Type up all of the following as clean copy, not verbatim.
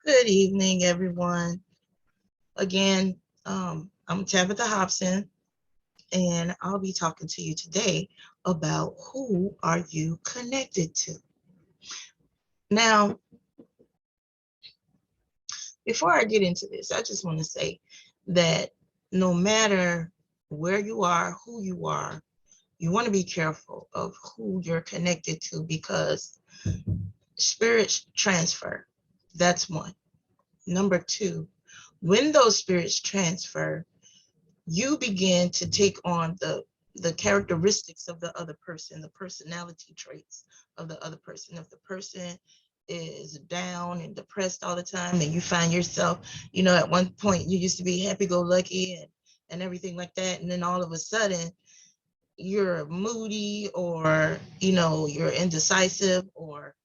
Good evening, everyone. Again, I'm Tabitha Hobson, and I'll be talking to you today about who are you connected to. Now, before I get into this, I just want to say that no matter where you are, who you want to be careful of who you're connected to because spirits transfer. That's one. Number two, when those spirits transfer, you begin to take on the characteristics of the other person, the personality traits of the other person. If the person is down and depressed all the time and you find yourself, at one point you used to be happy-go-lucky and everything like that, and then all of a sudden you're moody, or you're indecisive, or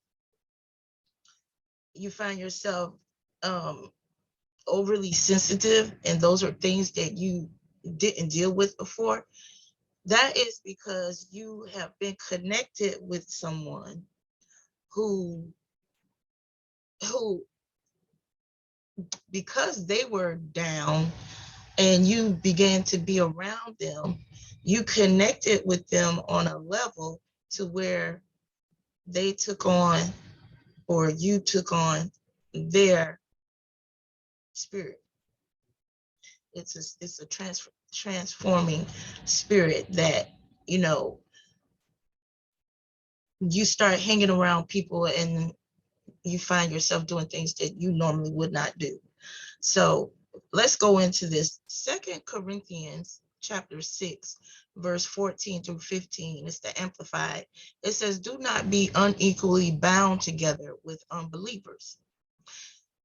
you find yourself um overly sensitive, and those are things that you didn't deal with before. That is because you have been connected with someone who who because they were down and you began to be around them, you connected with them on a level to where they took on, or you took on, their spirit. It's a transforming spirit that you know you start hanging around people and you find yourself doing things that you normally would not do. So let's go into this. 2 Corinthians chapter 6, verse 14 through 15. It's the Amplified. It says, do not be unequally bound together with unbelievers.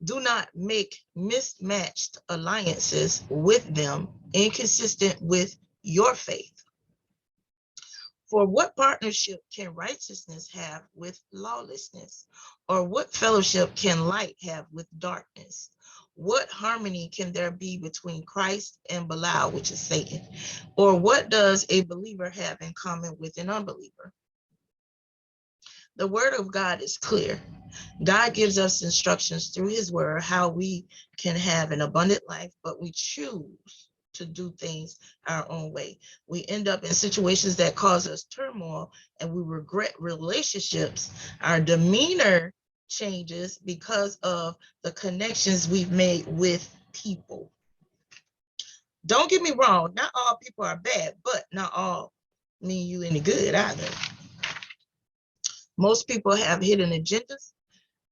Do not make mismatched alliances with them inconsistent with your faith. For what partnership can righteousness have with lawlessness? Or what fellowship can light have with darkness? What harmony can there be between Christ and Belial, which is Satan? Or what does a believer have in common with an unbeliever? The word of God is clear. God gives us instructions through his word how we can have an abundant life, but we choose to do things our own way. We end up in situations that cause us turmoil, and we regret relationships. Our demeanor changes because of the connections we've made with people. Don't get me wrong, not all people are bad, but not all mean you any good either. Most people have hidden agendas,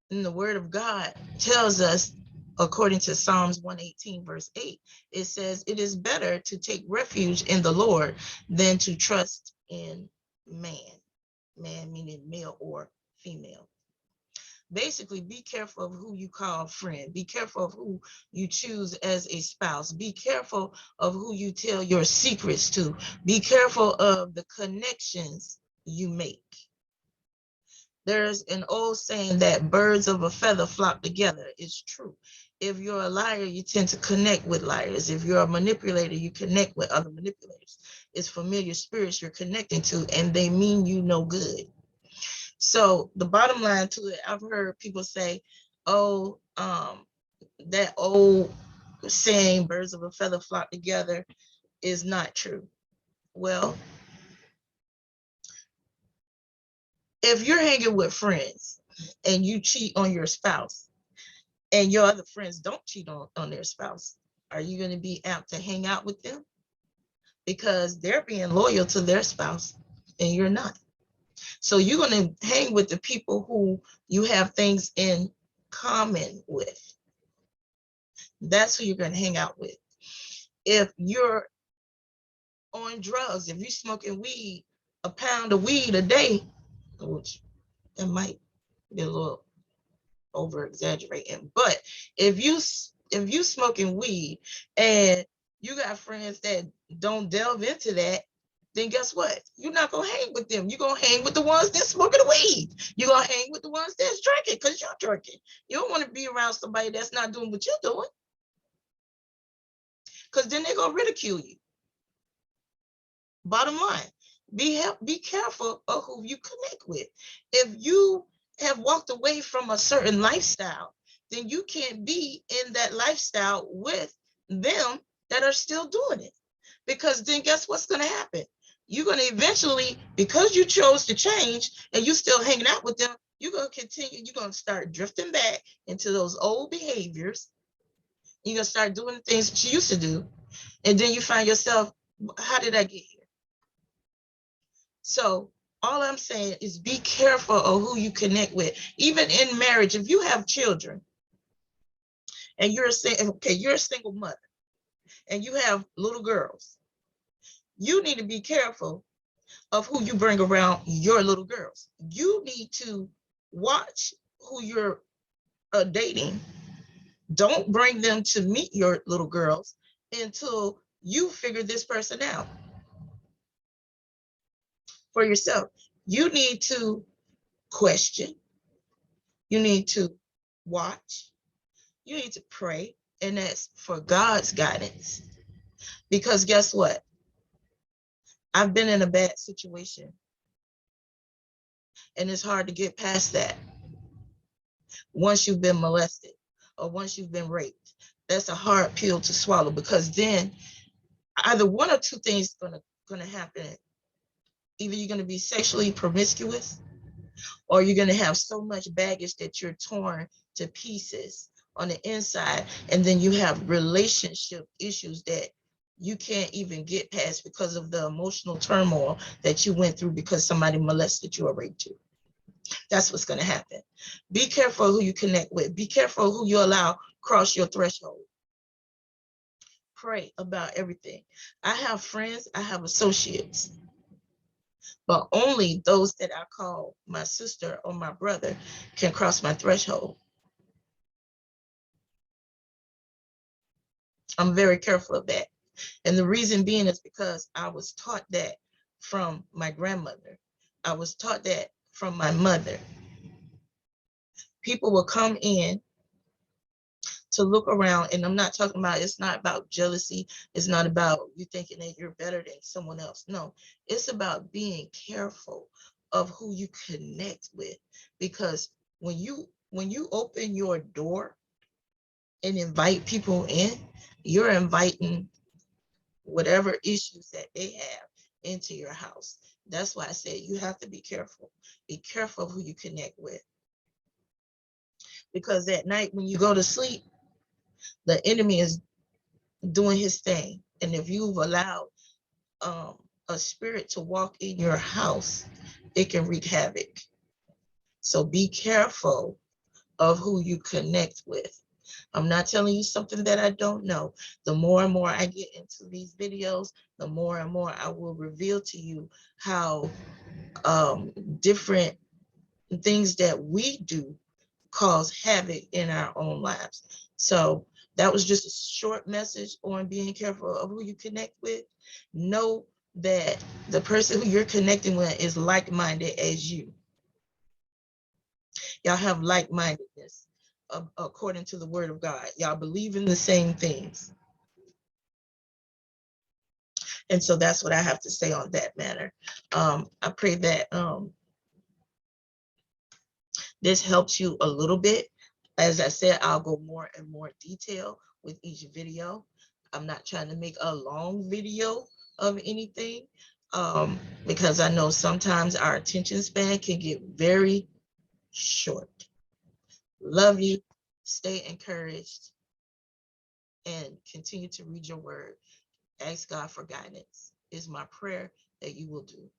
and the word of God tells us, according to Psalms 118, verse 8, it says, it is better to take refuge in the Lord than to trust in man. Man meaning male or female. Basically, be careful of who you call friend. Be careful of who you choose as a spouse. Be careful of who you tell your secrets to. Be careful of the connections you make. There's an old saying that birds of a feather flock together. It's true. If you're a liar, you tend to connect with liars. If you're a manipulator, you connect with other manipulators. It's familiar spirits you're connecting to, and they mean you no good. So the bottom line to it, I've heard people say, oh, that old saying, birds of a feather flock together, is not true. Well, if you're hanging with friends and you cheat on your spouse, and your other friends don't cheat on their spouse, are you going to be apt to hang out with them? Because they're being loyal to their spouse and you're not. So you're going to hang with the people who you have things in common with. That's who you're going to hang out with. If you're on drugs, if you're smoking weed, a pound of weed a day, which that might be a little over exaggerating, but if you smoking weed and you got friends that don't delve into that, then guess what? You're not gonna hang with them. You're gonna hang with the ones that's smoking the weed. You're gonna hang with the ones that's drinking because you're drinking. You don't want to be around somebody that's not doing what you're doing, because then they're gonna ridicule you. Bottom line, be careful of who you connect with. If you have walked away from a certain lifestyle, then you can't be in that lifestyle with them that are still doing it. Because then guess what's going to happen? You're going to eventually, because you chose to change and you still hanging out with them, you're going to continue, you're going to start drifting back into those old behaviors. You're going to start doing the things that you used to do. And then you find yourself, how did I get here? So all I'm saying is be careful of who you connect with. Even in marriage, if you have children and you're a single mother and you have little girls, you need to be careful of who you bring around your little girls. You need to watch who you're dating. Don't bring them to meet your little girls until you figure this person out for yourself. You need to question. You need to watch. You need to pray, and that's for God's guidance. Because guess what? I've been in a bad situation, and it's hard to get past that once you've been molested or once you've been raped. That's a hard pill to swallow, because then either one or two things gonna happen. Either you're gonna be sexually promiscuous, or you're gonna have so much baggage that you're torn to pieces on the inside, and then you have relationship issues that you can't even get past because of the emotional turmoil that you went through because somebody molested you or raped you. That's what's going to happen. Be careful who you connect with. Be careful who you allow cross your threshold. Pray about everything. I have friends, I have associates, but only those that I call my sister or my brother can cross my threshold. I'm very careful of that. And the reason being is because I was taught that from my grandmother. I was taught that from my mother. People will come in to look around, and I'm not talking about, it's not about jealousy. It's not about you thinking that you're better than someone else. No, it's about being careful of who you connect with. Because when you open your door and invite people in, you're inviting whatever issues that they have into your house. That's why I said you have to be careful. Be careful of who you connect with. Because at night when you go to sleep, the enemy is doing his thing. And if you've allowed a spirit to walk in your house, it can wreak havoc. So be careful of who you connect with. I'm not telling you something that I don't know. The more and more I get into these videos, the more and more I will reveal to you how different things that we do cause havoc in our own lives. So that was just a short message on being careful of who you connect with. Know that the person who you're connecting with is like-minded as you. Y'all have like-mindedness according to the word of God. Y'all believe in the same things. And so that's what I have to say on that matter. I pray that this helps you a little bit. As I said, I'll go more and more detail with each video. I'm not trying to make a long video of anything because I know sometimes our attention span can get very short. Love you. Stay encouraged and continue to read your word. Ask God for guidance. Is my prayer that you will do.